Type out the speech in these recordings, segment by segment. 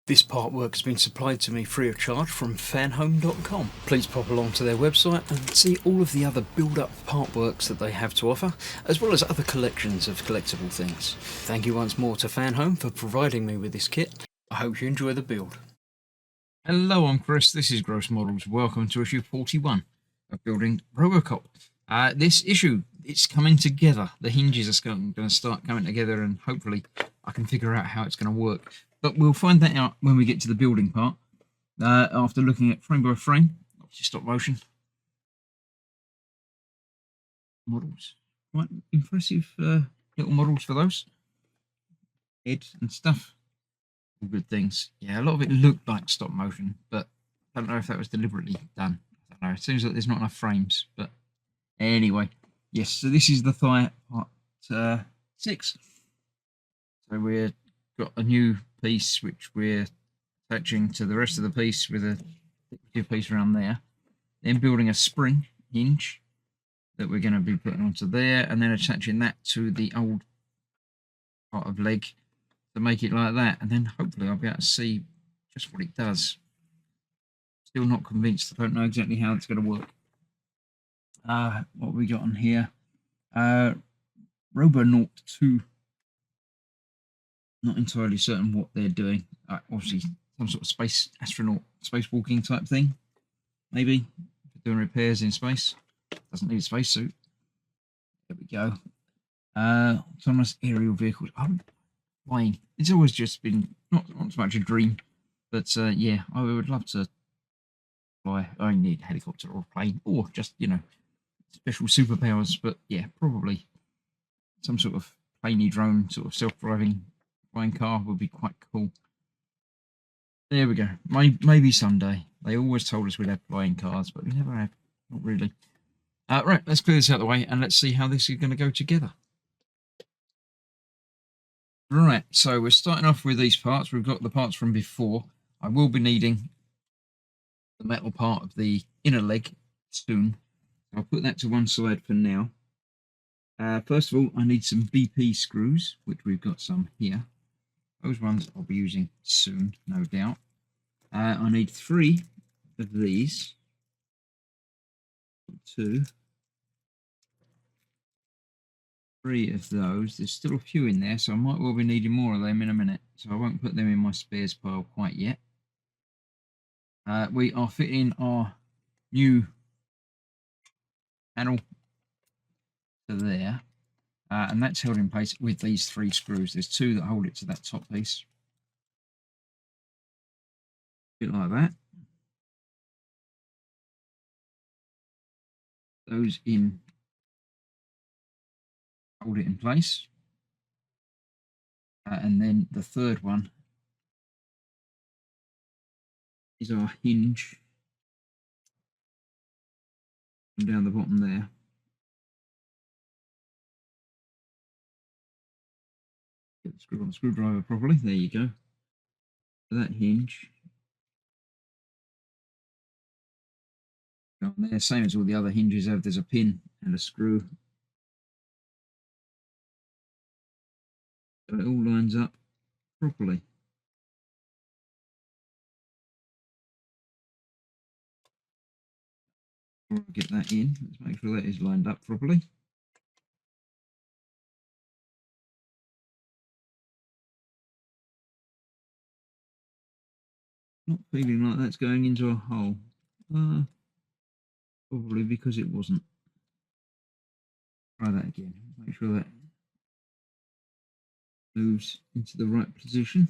This partwork has been supplied to me free of charge from Fanhome.com. Please pop along to their website and see all of the other build-up partworks that they have to offer, as well as other collections of collectible things. Thank you once more to Fanhome for providing me with this kit. I hope you enjoy the build. Hello, I'm Chris. This is Gross Models. Welcome to issue 41 of Building Robocop. This issue, it's coming together. The hinges are going to start coming together, and hopefully I can figure out how it's going to work. But we'll find that out when we get to the building part, after looking at frame by frame, obviously stop motion models. Quite impressive little models for those. Head and stuff. All good things. Yeah, a lot of it looked like stop motion, but I don't know if that was deliberately done. I don't know. It seems like there's not enough frames, but anyway. Yes, so this is the thigh part 6. So we've got a new piece which we're attaching to the rest of the piece with a decorative piece around there. Then building a spring hinge that we're going to be putting onto there, and then attaching that to the old part of leg to make it like that, and then hopefully I'll be able to see just what it does. Still not convinced. I don't know exactly how it's going to work. What we got on here? Robonaut 2. Not entirely certain what they're doing. Obviously, some sort of space astronaut, spacewalking type thing. Maybe doing repairs in space. Doesn't need a spacesuit. There we go. Autonomous aerial vehicles. Flying. It's always just been not so much a dream, but yeah, I would love to fly. I need a helicopter or a plane, or just special superpowers. But yeah, probably some sort of planey drone, sort of self-driving flying car would be quite cool. There we go. Maybe someday. They always told us we'd have flying cars, but we never have. Not really. Right, let's clear this out of the way and let's see how this is going to go together. Right, so we're starting off with these parts. We've got the parts from before. I will be needing the metal part of the inner leg soon. I'll put that to one side for now. First of all, I need some BP screws, which we've got some here. Those ones I'll be using soon, no doubt. I need 3 of these. 2. 3 of those. There's still a few in there, so I might well be needing more of them in a minute. So I won't put them in my spares pile quite yet. We are fitting our new panel to there. And that's held in place with these 3 screws. There's 2 that hold it to that top piece. A bit like that. Those in hold it in place. And then the third one is our hinge down the bottom there. Get the screw on the screwdriver properly. There you go. So that hinge on there, same as all the other hinges have. There's a pin and a screw. So it all lines up properly. Before I get that in, let's make sure that is lined up properly. Not feeling like that's going into a hole. Probably because it wasn't. Try that again. Make sure that moves into the right position.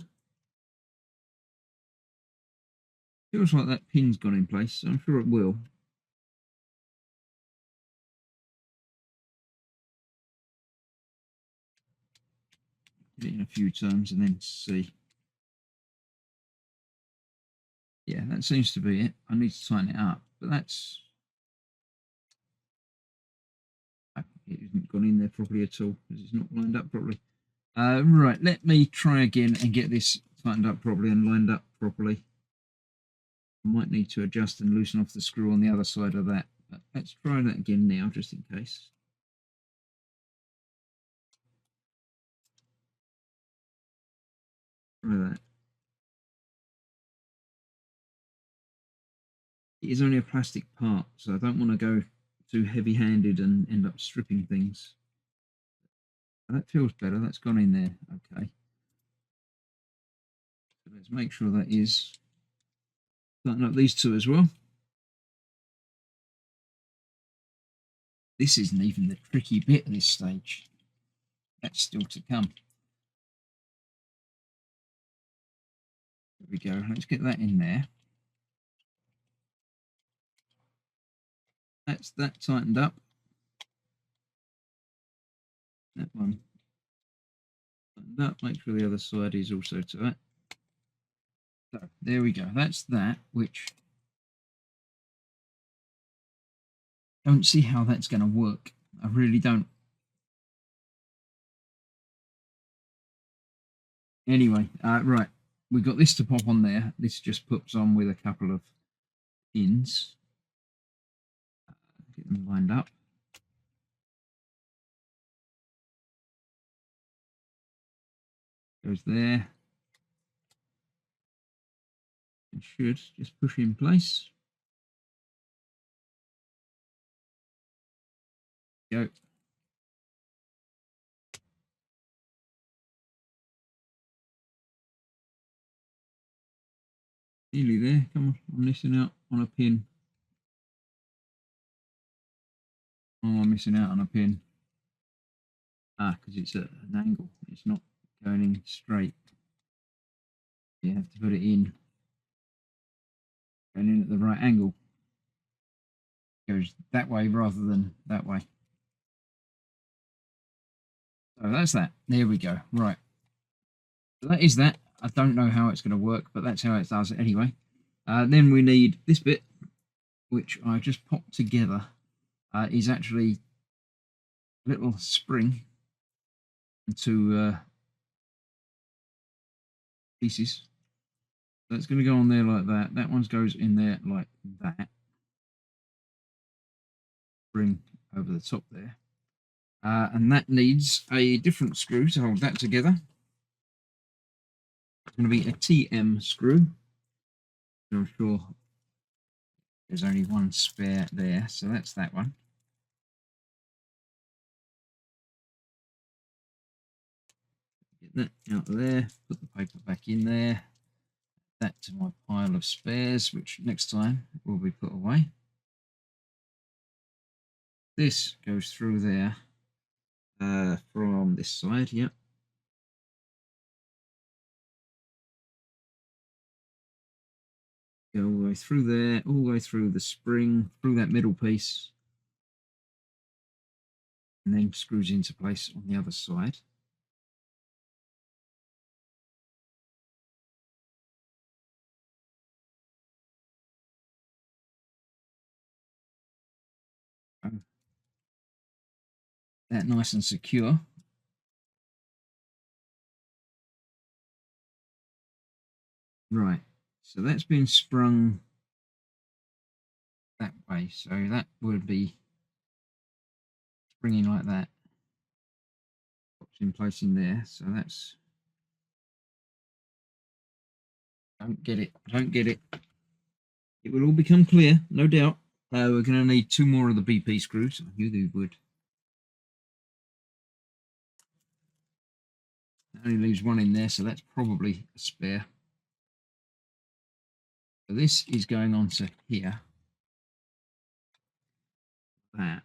Feels like that pin's gone in place, so I'm sure it will. Get it in a few times and then see. Yeah, that seems to be it. I need to tighten it up, but that's... It hasn't gone in there properly at all because it's not lined up properly. Right, let me try again and get this tightened up properly and lined up properly. I might need to adjust and loosen off the screw on the other side of that. But let's try that again now, just in case. Try that. it is only a plastic part, so I don't want to go too heavy-handed and end up stripping things. That feels better. That's gone in there. Okay. So let's make sure that is. Tighten up these two as well. This isn't even the tricky bit at this stage. That's still to come. There we go. Let's get that in there. That's that tightened up. That one tightened up. Make sure the other side is also tight. So there we go. That's that, which I don't see how that's going to work. I really don't. Anyway, right. We've got this to pop on there. This just pops on with a couple of pins. Get them lined up. Goes there. It should just push in place. Go. Nearly there. Come on, I'm missing out on a pin. Oh, I'm missing out on a pin. Because it's at an angle. It's not going in straight. You have to put it in. Going in at the right angle. It goes that way rather than that way. So that's that. There we go. Right. So that is that. I don't know how it's going to work, but that's how it does it anyway. Then we need this bit, which I just popped together. Is actually a little spring and two pieces. That's going to go on there like that. That one goes in there like that. Spring over the top there. And that needs a different screw to hold that together. It's going to be a TM screw. I'm sure there's only one spare there, so that's that one. Get that out of there, put the paper back in there. That to my pile of spares, which next time will be put away. This goes through there from this side, yep. Go all the way through there, all the way through the spring, through that middle piece, and then screws into place on the other side. That nice and secure. Right, so that's been sprung that way, so that would be springing like that. Pops in place in there, so that's. Don't get it, don't get it. It will all become clear, no doubt. We're going to need 2 more of the BP screws. I knew they would. That only leaves 1 in there, so that's probably a spare. So this is going on to here. That.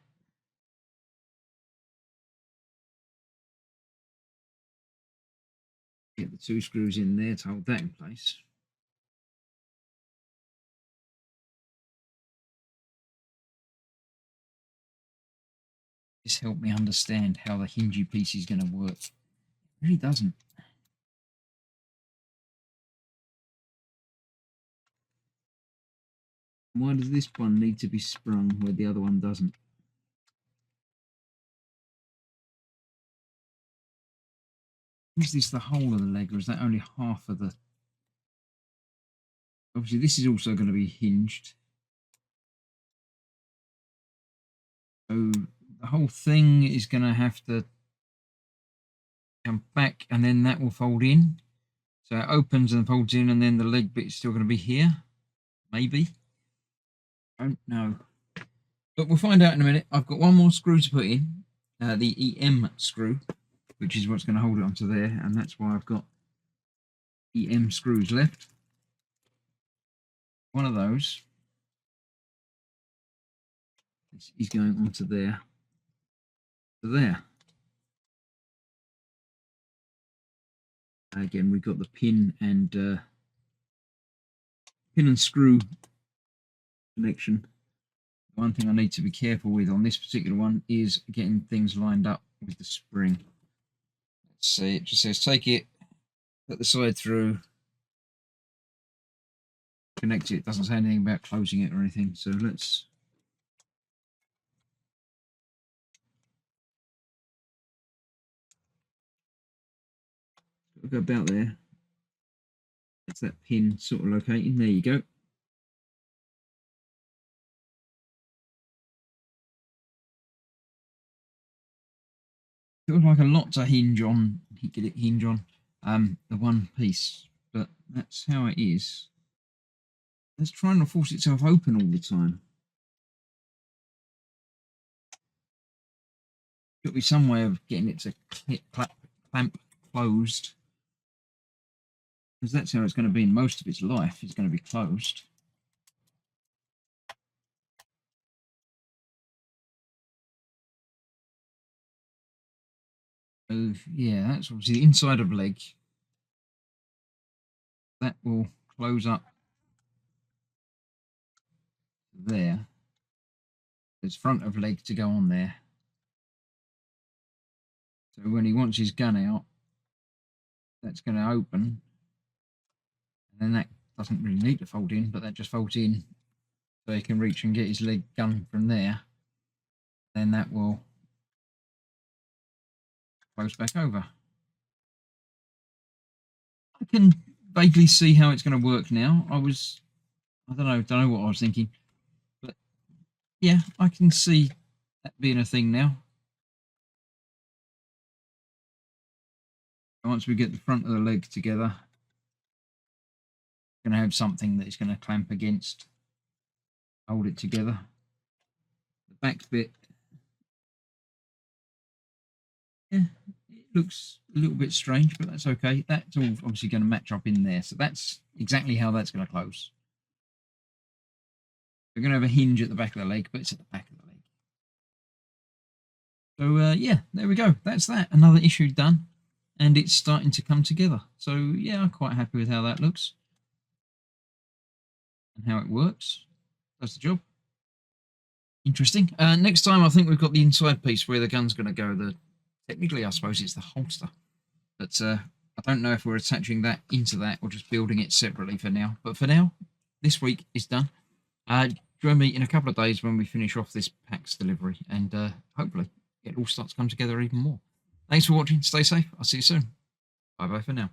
Get the 2 screws in there to hold that in place. Just help me understand how the hingy piece is going to work. It really doesn't. Why does this one need to be sprung where the other one doesn't? Is this the whole of the leg, or is that only half of the... Obviously, this is also going to be hinged. So the whole thing is going to have to come back, and then that will fold in. So it opens and folds in, and then the leg bit is still going to be here. Maybe. Don't know. But we'll find out in a minute. I've got one more screw to put in, the EM screw, which is what's going to hold it onto there, and that's why I've got EM screws left. One of those is going onto there, to there. Again, we've got the pin and screw connection. One thing I need to be careful with on this particular one is getting things lined up with the spring. Let's see, it just says take it, put the side through, connect it. It doesn't say anything about closing it or anything, so let's go about there. That's that pin sort of locating. There you go. Feels like a lot to hinge on, the one piece, but that's how it is. Let's try not to force itself open all the time. Got to be some way of getting it to clamp closed, because that's how it's going to be in most of its life. It's going to be closed. So yeah, that's obviously the inside of leg. That will close up there. There's front of leg to go on there. So when he wants his gun out, that's going to open. And then that doesn't really need to fold in, but that just folds in so he can reach and get his leg gun from there. Then that will close back over. I can vaguely see how it's going to work now. I don't know what I was thinking, but yeah, I can see that being a thing now. Once we get the front of the leg together, going to have something that is going to clamp against, hold it together. The back bit, yeah, it looks a little bit strange, but that's okay. That's all obviously going to match up in there. So that's exactly how that's going to close. We're going to have a hinge at the back of the leg, but it's at the back of the leg. So yeah, there we go. That's that. Another issue done. And it's starting to come together. So yeah, I'm quite happy with how that looks. And how it works. Does the job. Interesting. Next time I think we've got the inside piece where the gun's going to go. Technically I suppose it's the holster. But I don't know if we're attaching that into that or just building it separately for now. But for now, this week is done. Join me in a couple of days when we finish off this PAX delivery. And hopefully it all starts to come together even more. Thanks for watching. Stay safe. I'll see you soon. Bye-bye for now.